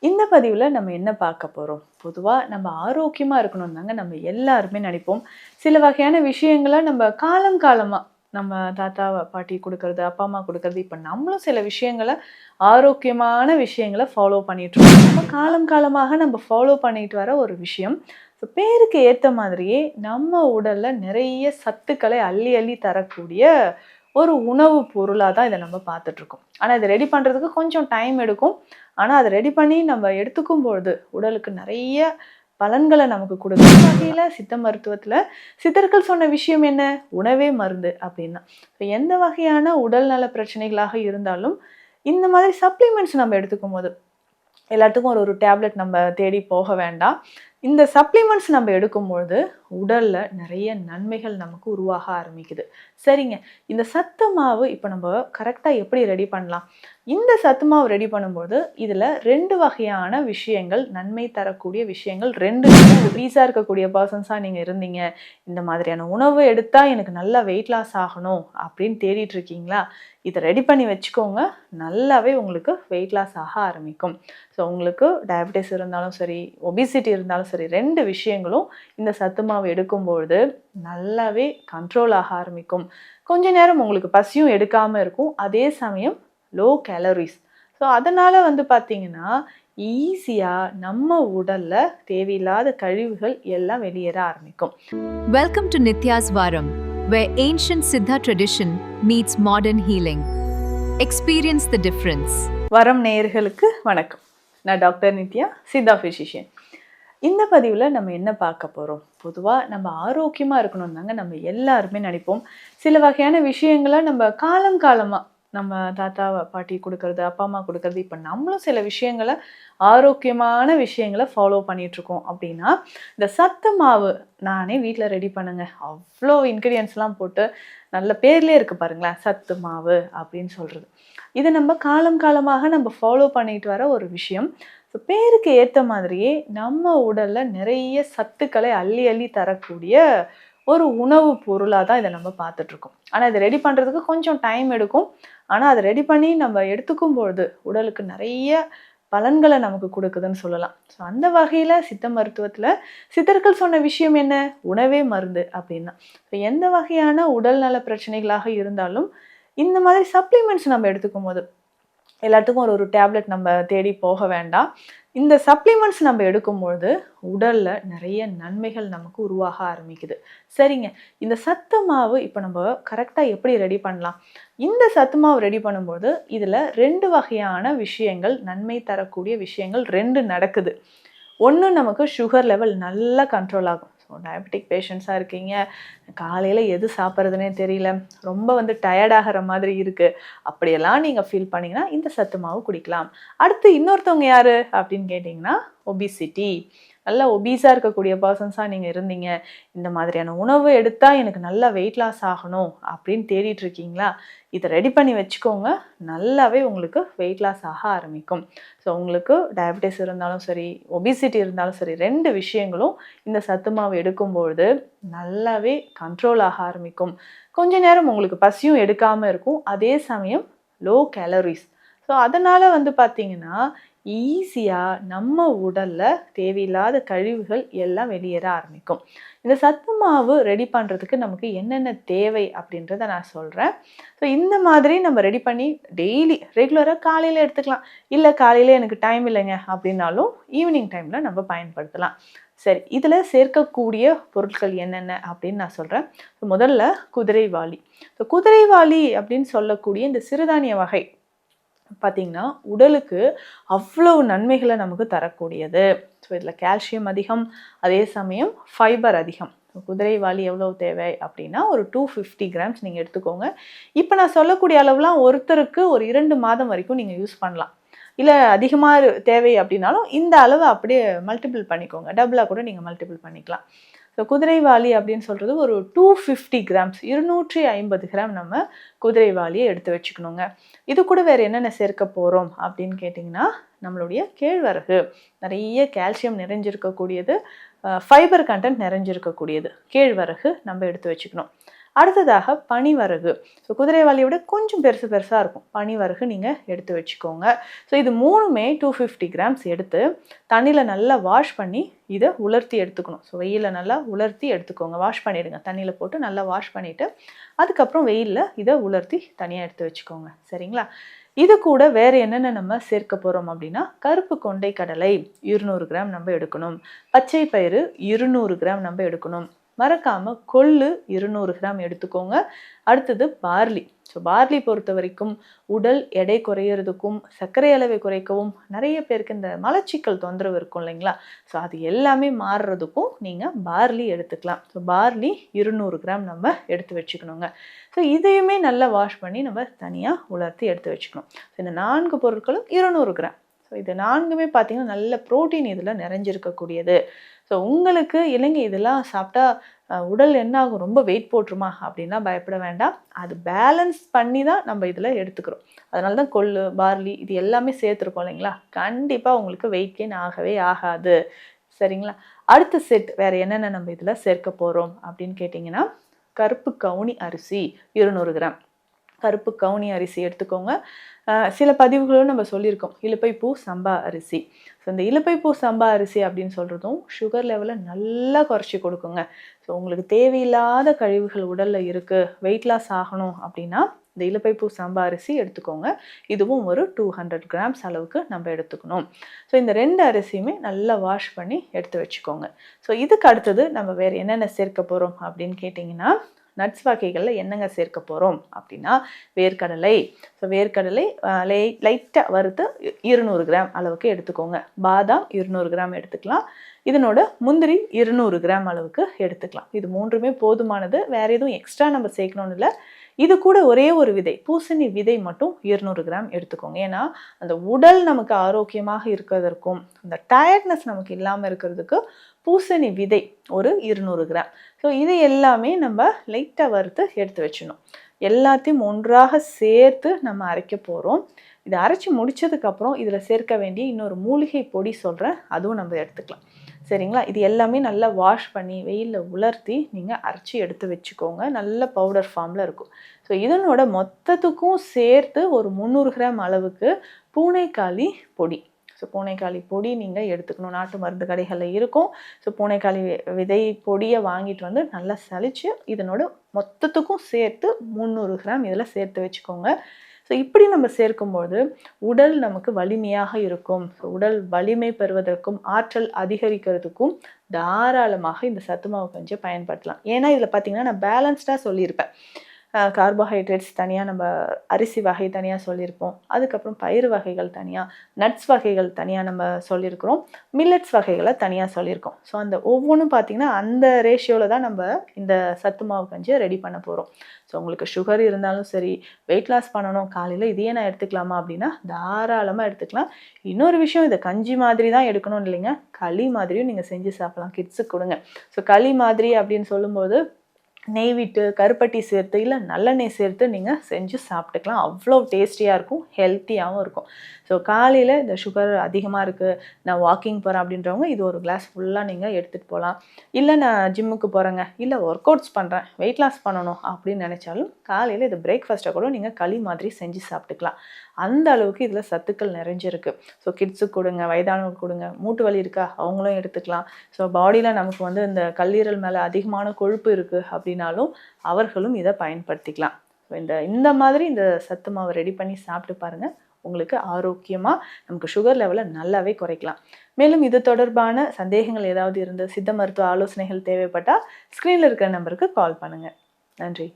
இந்த பதிவுல நம்ம என்ன பார்க்க போறோம்? பொதுவா நம்ம ஆரோக்கியமா இருக்கணும்னு தாங்க நம்ம எல்லாருமே நினைப்போம். சில வகையான விஷயங்கள நம்ம காலம் காலமா நம்ம தாத்தா, பாட்டி குடுக்கறது, அப்பா, அம்மா குடுக்கறது, இப்ப நம்மளும் சில விஷயங்கள ஆரோக்கியமான விஷயங்கள ஃபாலோ பண்ணிட்டு இருக்கோம். நம்ம காலம் காலமாக நம்ம ஃபாலோ பண்ணிட்டு வர ஒரு விஷயம். பேருக்கு ஏத்த மாதிரியே நம்ம உடல்ல நிறைய சத்துக்களை அள்ளி அள்ளி தரக்கூடிய ஒரு உணவு பொருளா தான் இத நம்ம பார்த்துட்டு இருக்கோம். ஆனா இத ரெடி பண்றதுக்கு கொஞ்சம் டைம் எடுக்கும். ஆனா அத ரெடி பண்ணி நம்ம எடுத்துக்கும் பொழுது உடலுக்கு நிறைய பலன்கள நமக்கு குடுக்கும். அந்த வகையில சித்த மருத்துவத்துல சித்தர்கள் சொன்ன விஷயம் என்ன? உணவே மருந்து அப்டின்னா. எந்த வகையான உடல்நல பிரச்சனைகளாக இருந்தாலும் இந்த மாதிரி சப்ளிமெண்ட்ஸ் நம்ம எடுத்துக்கும்போது எல்லாத்துக்கும் ஒரு ஒரு டேப்லெட் நம்ம தேடி போக வேண்டாம். இந்த சப்ளிமெண்ட்ஸ் நம்ம எடுக்கும்பொழுது உடல்ல நிறைய நன்மைகள் நமக்கு உருவாக ஆரம்பிக்குது. சரிங்க. இந்த சத்து மாவு இப்ப நம்ம கரெக்ட்டா எப்படி ரெடி பண்ணலாம்? இந்த சத்து மாவு ரெடி பண்ணும்போது இதுல 2 வகையான விஷயங்கள், நன்மை தரக்கூடிய விஷயங்கள் 2 ஒபீஸா இருக்கக்கூடிய பெர்சன்ஸா நீங்க இருந்தீங்க. இந்த மாதிரியான உணவு எடுத்தா எனக்கு நல்லா வெயிட் லாஸ் ஆகணும் அப்படின்னு தேடிட்டு இருக்கீங்களா? இத ரெடி பண்ணி வச்சுக்கோங்க. நல்லாவே உங்களுக்கு வெயிட் லாஸ் ஆக ஆரம்பிக்கும். ஸோ உங்களுக்கு டயபெட்டிஸ் இருந்தாலும் சரி, ஒபிசிட்டி இருந்தாலும் சரி 2 விஷயங்களும் இந்த சத்து மாவு எடுக்கும்பொழுது நல்லாவே கண்ட்ரோல் ஆக ஆரம்பிக்கும். கொஞ்ச நேரம் உங்களுக்கு பசியும் எடுக்காம இருக்கும். அதே சமயம் லோ கேலரிஸ். ஸோ அதனால பார்த்தீங்கன்னா, ஈஸியா நம்ம உடல்ல தேவையில்லாத கழிவுகள் எல்லாம் வெளியேற ஆரம்பிக்கும். Welcome to Nitya's Varam, where ancient Siddha tradition meets modern healing. Experience the difference. வரம் நேயர்களுக்கு வணக்கம். நான் டாக்டர் நித்யா, சித்தா ஃபிசிஷியன். இந்த பதிவுல நம்ம என்ன பார்க்க போறோம்? பொதுவா நம்ம ஆரோக்கியமா இருக்கணும்னு தாங்க நம்ம எல்லாருமே நினைப்போம். சில வகையான விஷயங்கள நம்ம காலம் காலமா நம்ம தாத்தா, பாட்டி குடுக்கறது, அப்பா, அம்மா குடுக்கறது, இப்ப நம்மளும் சில விஷயங்கள ஆரோக்கியமான விஷயங்கள ஃபாலோ பண்ணிட்டு இருக்கோம் அப்படின்னா, இந்த சத்து மாவு நானே வீட்ல ரெடி பண்ணுங்க. அவ்ளோ இன்கிரியன்ட்ஸ்லாம் போட்டு நல்ல பேர்லயே இருக்கு பாருங்களேன். சத்து மாவு அப்படின்னு சொல்றது. இது நம்ம காலம் காலமாக நம்ம ஃபாலோ பண்ணிட்டு வர ஒரு விஷயம். பேருக்கு ஏத்த மாதிரியே நம்ம உடல்ல நிறைய சத்துக்களை அள்ளி அள்ளி தரக்கூடிய ஒரு உணவு பொருளா தான் இத நம்ம பார்த்துட்டு இருக்கோம். ஆனா இத ரெடி பண்றதுக்கு கொஞ்சம் டைம் எடுக்கும். ஆனா அத ரெடி பண்ணி நம்ம எடுத்துக்கும் பொழுது உடலுக்கு நிறைய பலன்கள நமக்கு குடுக்குதுன்னு சொல்லலாம். ஸோ அந்த வகையில சித்த மருத்துவத்துல சித்தர்கள் சொன்ன விஷயம் என்ன? உணவே மருந்து அப்டின்னா. எந்த வகையான உடல்நல பிரச்சனைகளாக இருந்தாலும் இந்த மாதிரி சப்ளிமெண்ட்ஸ் நம்ம எடுத்துக்கும்போது எல்லாத்துக்கும் ஒரு ஒரு டேப்லெட் நம்ம தேடி போக வேண்டாம். இந்த சப்ளிமெண்ட்ஸ் நம்ம எடுக்கும்பொழுது உடல்ல நிறைய நன்மைகள் நமக்கு உருவாக ஆரம்பிக்குது. சரிங்க. இந்த சத்து மாவு இப்ப நம்ம கரெக்ட்டா எப்படி ரெடி பண்ணலாம்? இந்த சத்து மாவு ரெடி பண்ணும்போது இதுல 2 வகையான விஷயங்கள், நன்மை தரக்கூடிய விஷயங்கள் 2 நடக்குது. ஒண்ணு நமக்கு சுகர் லெவல் நல்லா கண்ட்ரோல் ஆகும். ஸோ டயபெட்டிக் பேஷண்ட்ஸா இருக்கீங்க. காலையில எது சாப்பிட்றதுனே தெரியல. ரொம்ப டயர்ட் ஆகுற மாதிரி இருக்கு. அப்படியெல்லாம் நீங்க ஃபீல் பண்ணீங்கன்னா, இந்த சத்து மாவு குடிக்கலாம். அடுத்து இன்னொருத்தவங்க யாரு அப்படின்னு கேட்டீங்கன்னா, ஒபிசிட்டி. நல்ல ஒபீஸா இருக்கக்கூடிய பெர்சன்ஸா நீங்க இருந்தீங்க. இந்த மாதிரியான உணவு எடுத்தா எனக்கு நல்லா வெயிட் லாஸ் ஆகணும் அப்படின்னு தேடிட்டு இருக்கீங்களா? இத ரெடி பண்ணி வச்சுக்கோங்க. நல்லாவே உங்களுக்கு வெயிட் லாஸ் ஆக ஆரம்பிக்கும். ஸோ உங்களுக்கு டயபெட்டிஸ் இருந்தாலும் சரி, ஒபிசிட்டி இருந்தாலும் சரி 2 விஷயங்களும் இந்த சத்து மாவு எடுக்கும்பொழுது நல்லாவே கண்ட்ரோல் ஆக ஆரம்பிக்கும். கொஞ்ச நேரம் உங்களுக்கு பசியும் எடுக்காம இருக்கும். அதே சமயம் லோ கேலரிஸ். ஸோ அதனால பார்த்தீங்கன்னா, ஈஸியா நம்ம உடல்ல தேவையில்லாத கழிவுகள் எல்லாம் வெளியேற ஆரம்பிக்கும். இந்த சத்து மாவு ரெடி பண்றதுக்கு நமக்கு என்னென்ன தேவை அப்படின்றத நான் சொல்றேன். ஸோ இந்த மாதிரி நம்ம ரெடி பண்ணி டெய்லி ரெகுலரா காலையில எடுத்துக்கலாம். இல்ல காலையில எனக்கு டைம் இல்லைங்க அப்படின்னாலும் ஈவினிங் டைம்ல நம்ம பயன்படுத்தலாம். சரி, இதுல சேர்க்கக்கூடிய பொருட்கள் என்னென்ன அப்படின்னு நான் சொல்றேன். முதல்ல குதிரைவாலி. குதிரைவாலி அப்படின்னு சொல்லக்கூடிய இந்த சிறுதானிய வகை பார்த்தீங்கன்னா, உடலுக்கு அவ்வளவு நன்மைகள நமக்கு தரக்கூடியது. ஸோ இதில கால்சியம் அதிகம், அதே சமயம் ஃபைபர் அதிகம். குதிரைவாலி எவ்வளவு தேவை அப்படின்னா, ஒரு 250 கிராம்ஸ் நீங்க எடுத்துக்கோங்க. இப்ப நான் சொல்லக்கூடிய அளவுலாம் ஒருத்தருக்கு ஒரு 2 மாதம் வரைக்கும் நீங்க யூஸ் பண்ணலாம். இல்ல அதிகமா தேவை அப்படின்னாலும், இந்த அளவ அப்படியே மல்டிபிள் பண்ணிக்கோங்க. டபுளா கூட நீங்க மல்டிபிள் பண்ணிக்கலாம். ஸோ குதிரைவாலி அப்படின்னு சொல்றது ஒரு 250 கிராம்ஸ் 250 கிராம் நம்ம குதிரைவாலியை எடுத்து வச்சுக்கணுங்க. இது கூட வேற என்னென்ன சேர்க்க போறோம் அப்படின்னு கேட்டிங்கன்னா, நம்மளுடைய கேழ்வரகு நிறைய கால்சியம் நிறைஞ்சிருக்கக்கூடியது, ஃபைபர் கண்டென்ட் நிறைஞ்சிருக்கக்கூடியது கேழ்வரகு நம்ம எடுத்து வச்சுக்கணும். அடுத்ததாக பனிவரகு. ஸோ குதிரைவாலியை விட கொஞ்சம் பெருசாக இருக்கும். பனிவரகு நீங்கள் எடுத்து வச்சுக்கோங்க. ஸோ இது மூணுமே 250 கிராம்ஸ் எடுத்து தண்ணியில் நல்லா வாஷ் பண்ணி இதை உலர்த்தி எடுத்துக்கணும். ஸோ வெயிலில் நல்லா உலர்த்தி எடுத்துக்கோங்க. வாஷ் பண்ணிவிடுங்க, தண்ணியில் போட்டு நல்லா வாஷ் பண்ணிவிட்டு அதுக்கப்புறம் வெயிலில் இதை உலர்த்தி தனியாக எடுத்து வச்சுக்கோங்க. சரிங்களா? இது கூட வேறு என்னென்ன நம்ம சேர்க்க போகிறோம் அப்படின்னா, கருப்பு கொண்டை கடலை 200 கிராம் நம்ம எடுக்கணும். பச்சை பயிறு 200 கிராம் நம்ம எடுக்கணும். மறக்காமல் கொள்ளு 200 கிராம் எடுத்துக்கோங்க. அடுத்தது பார்லி. ஸோ பார்லி பொறுத்த வரைக்கும் உடல் எடை குறையிறதுக்கும் சர்க்கரை அளவை குறைக்கவும் நிறைய பேருக்கு இந்த மலச்சிக்கல் தொந்தரவு இருக்கும் இல்லைங்களா, ஸோ அது எல்லாமே மாறுறதுக்கும் நீங்கள் பார்லி எடுத்துக்கலாம். ஸோ பார்லி 200 கிராம் நம்ம எடுத்து வச்சுக்கணுங்க. ஸோ இதையுமே நல்லா வாஷ் பண்ணி நம்ம தனியாக உலர்த்தி எடுத்து வச்சுக்கணும். ஸோ இந்த 4 பொருட்களும் 200 கிராம். ஸோ இது 4மே பார்த்தீங்கன்னா நல்ல ப்ரோட்டீன் இதில் நிறைஞ்சிருக்கக்கூடியது. ஸோ உங்களுக்கு இல்லைங்க இதெல்லாம் சாப்பிட்டா உடல் என்ன ஆகும், ரொம்ப வெயிட் போட்டுருமா அப்படின்னா பயப்பட வேண்டாம். அது பேலன்ஸ் பண்ணி தான் நம்ம இதில் எடுத்துக்கிறோம். அதனால தான் கொள்ளு, பார்லி இது எல்லாமே சேர்த்துருக்கோம் இல்லைங்களா, கண்டிப்பாக உங்களுக்கு வெயிட் கெயின் ஆகவே ஆகாது. சரிங்களா? அடுத்த செட் வேறு என்னென்ன நம்ம இதில் சேர்க்க போகிறோம் அப்படின்னு கேட்டிங்கன்னா, கருப்பு கவுனி அரிசி 200 கிராம். கருப்பு கவுனி அரிசி எடுத்துக்கோங்க. சில பதிவுகளும் நம்ம சொல்லியிருக்கோம் இலுப்பைப்பூ சம்பா அரிசி. ஸோ இந்த இலுப்பைப்பூ சம்பா அரிசி அப்படின்னு சொல்கிறதும் சுகர் லெவலை நல்லா குறைச்சி கொடுக்குங்க. ஸோ உங்களுக்கு தேவையில்லாத கழிவுகள் உடலில் இருக்குது, வெயிட் லாஸ் ஆகணும் அப்படின்னா இந்த இலுப்பைப்பூ சம்பா அரிசி எடுத்துக்கோங்க. இதுவும் ஒரு 200 கிராம்ஸ் அளவுக்கு நம்ம எடுத்துக்கணும். ஸோ இந்த 2 அரிசியுமே நல்லா வாஷ் பண்ணி எடுத்து வச்சுக்கோங்க. ஸோ இதுக்கு அடுத்தது நம்ம வேறு என்னென்ன சேர்க்க போகிறோம் அப்படின்னு கேட்டிங்கன்னா, நட்ஸ் வகைகளில் என்னங்க சேர்க்க போகிறோம் அப்படின்னா, வேர்க்கடலை. ஸோ வேர்க்கடலை லைட்டாக வறுத்து 200 கிராம் அளவுக்கு எடுத்துக்கோங்க. பாதாம் 200 கிராம் எடுத்துக்கலாம். இதனோட முந்திரி 200 கிராம் அளவுக்கு எடுத்துக்கலாம். இது மூன்றுமே போதுமானது. வேறு எதுவும் எக்ஸ்ட்ரா நம்ம சேர்க்கணும்னு இல்லை. இது கூட ஒரே ஒரு விதை, பூசணி விதை மட்டும் 200 கிராம் எடுத்துக்கோங்க. ஏன்னா அந்த உடல் நமக்கு ஆரோக்கியமாக இருக்கிறதுக்கும் அந்த டயர்ட்னஸ் நமக்கு இல்லாமல் இருக்கிறதுக்கு பூசணி விதை ஒரு 200 கிராம். ஸோ இது எல்லாமே நம்ம லைட்டாக வறுத்து எடுத்து வச்சிடணும். எல்லாத்தையும் ஒன்றாக சேர்த்து நம்ம அரைக்க போகிறோம். இதை அரைச்சி முடித்ததுக்கப்புறம் இதில் சேர்க்க வேண்டிய இன்னொரு மூலிகை பொடி சொல்கிறேன், அதுவும் நம்ம எடுத்துக்கலாம். சரிங்களா? இது எல்லாமே நல்லா வாஷ் பண்ணி வெயிலில் உலர்த்தி நீங்கள் அரைச்சி எடுத்து வச்சுக்கோங்க. நல்ல பவுடர் ஃபார்மில் இருக்கும். ஸோ இதனோட மொத்தத்துக்கும் சேர்த்து ஒரு 300 கிராம் அளவுக்கு பூனைக்காளி பொடி. ஸோ பூனைக்காளி பொடி நீங்கள் எடுத்துக்கணும். நாட்டு மருந்து கடைகளில் இருக்கும். ஸோ பூனைக்காளி விதை பொடியை வாங்கிட்டு வந்து நல்லா சலித்து இதனோட மொத்தத்துக்கும் சேர்த்து 300 கிராம் இதில் சேர்த்து வச்சுக்கோங்க. ஸோ இப்படி நம்ம சேர்க்கும்போது உடல் நமக்கு வலிமையாக இருக்கும். ஸோ உடல் வலிமை பெறுவதற்கும் ஆற்றல் அதிகரிக்கிறதுக்கும் தாராளமாக இந்த சத்து மாவு கஞ்சியை பயன்படுத்தலாம். ஏன்னா இதில் பார்த்தீங்கன்னா நான் பேலன்ஸ்டாக சொல்லியிருப்பேன். கார்போஹைட்ரேட்ஸ் தனியாக, நம்ம அரிசி வகை தனியாக சொல்லியிருப்போம். அதுக்கப்புறம் பயிறு வகைகள் தனியாக, நட்ஸ் வகைகள் தனியாக நம்ம சொல்லியிருக்கிறோம். மில்லட்ஸ் வகைகளை தனியாக சொல்லியிருக்கோம். ஸோ அந்த ஒவ்வொன்றும் பார்த்திங்கன்னா அந்த ரேஷியோவில் தான் நம்ம இந்த சத்து மாவு கஞ்சியை ரெடி பண்ண போகிறோம். ஸோ உங்களுக்கு சுகர் இருந்தாலும் சரி, வெயிட் லாஸ் பண்ணணும், காலையில் இதையே நான் எடுத்துக்கலாமா அப்படின்னா தாராளமாக எடுத்துக்கலாம். இன்னொரு விஷயம், இதை கஞ்சி மாதிரி தான் எடுக்கணும் இல்லைங்க, களி மாதிரியும் நீங்கள் செஞ்சு சாப்பிடலாம். கிட்ஸுக்கு கொடுங்க. ஸோ களி மாதிரி அப்படின்னு சொல்லும்போது நெய் விட்டு கருப்பட்டி சேர்த்து இல்லை நல்லெண்ணெய் சேர்த்து நீங்கள் செஞ்சு சாப்பிட்டுக்கலாம். அவ்வளோ டேஸ்டியாக இருக்கும், ஹெல்த்தியாகவும் இருக்கும். ஸோ காலையில் இந்த சுகர் அதிகமாக இருக்குது, நான் வாக்கிங் போகிறேன் அப்படின்றவங்க இது ஒரு கிளாஸ் ஃபுல்லாக நீங்கள் எடுத்துகிட்டு போகலாம். இல்லை நான் ஜிம்முக்கு போகிறேங்க, இல்லை ஒர்க் அவுட்ஸ் பண்ணுறேன், வெயிட் லாஸ் பண்ணணும் அப்படின்னு நினச்சாலும் காலையில் இது பிரேக்ஃபாஸ்ட்டை கூட நீங்கள் களி மாதிரி செஞ்சு சாப்பிட்டுக்கலாம். அந்த அளவுக்கு இதில் சத்துக்கள் நிறைஞ்சிருக்கு. ஸோ கிட்ஸுக்கு கொடுங்க, வயதானவங்களுக்கு கொடுங்க, மூட்டு வலி இருக்கா அவங்களும் எடுத்துக்கலாம். ஸோ பாடியில் நமக்கு வந்து இந்த கல்லீரல் மேலே அதிகமான கொழுப்பு இருக்குது அப்படின்னாலும் அவர்களும் இதை பயன்படுத்திக்கலாம். ஸோ இந்த மாதிரி இந்த சத்து மாவை ரெடி பண்ணி சாப்பிட்டு பாருங்கள். உங்களுக்கு ஆரோக்கியமாக நமக்கு சுகர் லெவலை நல்லாவே குறைக்கலாம். மேலும் இது தொடர்பான சந்தேகங்கள் ஏதாவது இருந்து சித்த மருத்துவ ஆலோசனைகள் தேவைப்பட்டால் ஸ்க்ரீனில் இருக்கிற நம்பருக்கு கால் பண்ணுங்கள். நன்றி.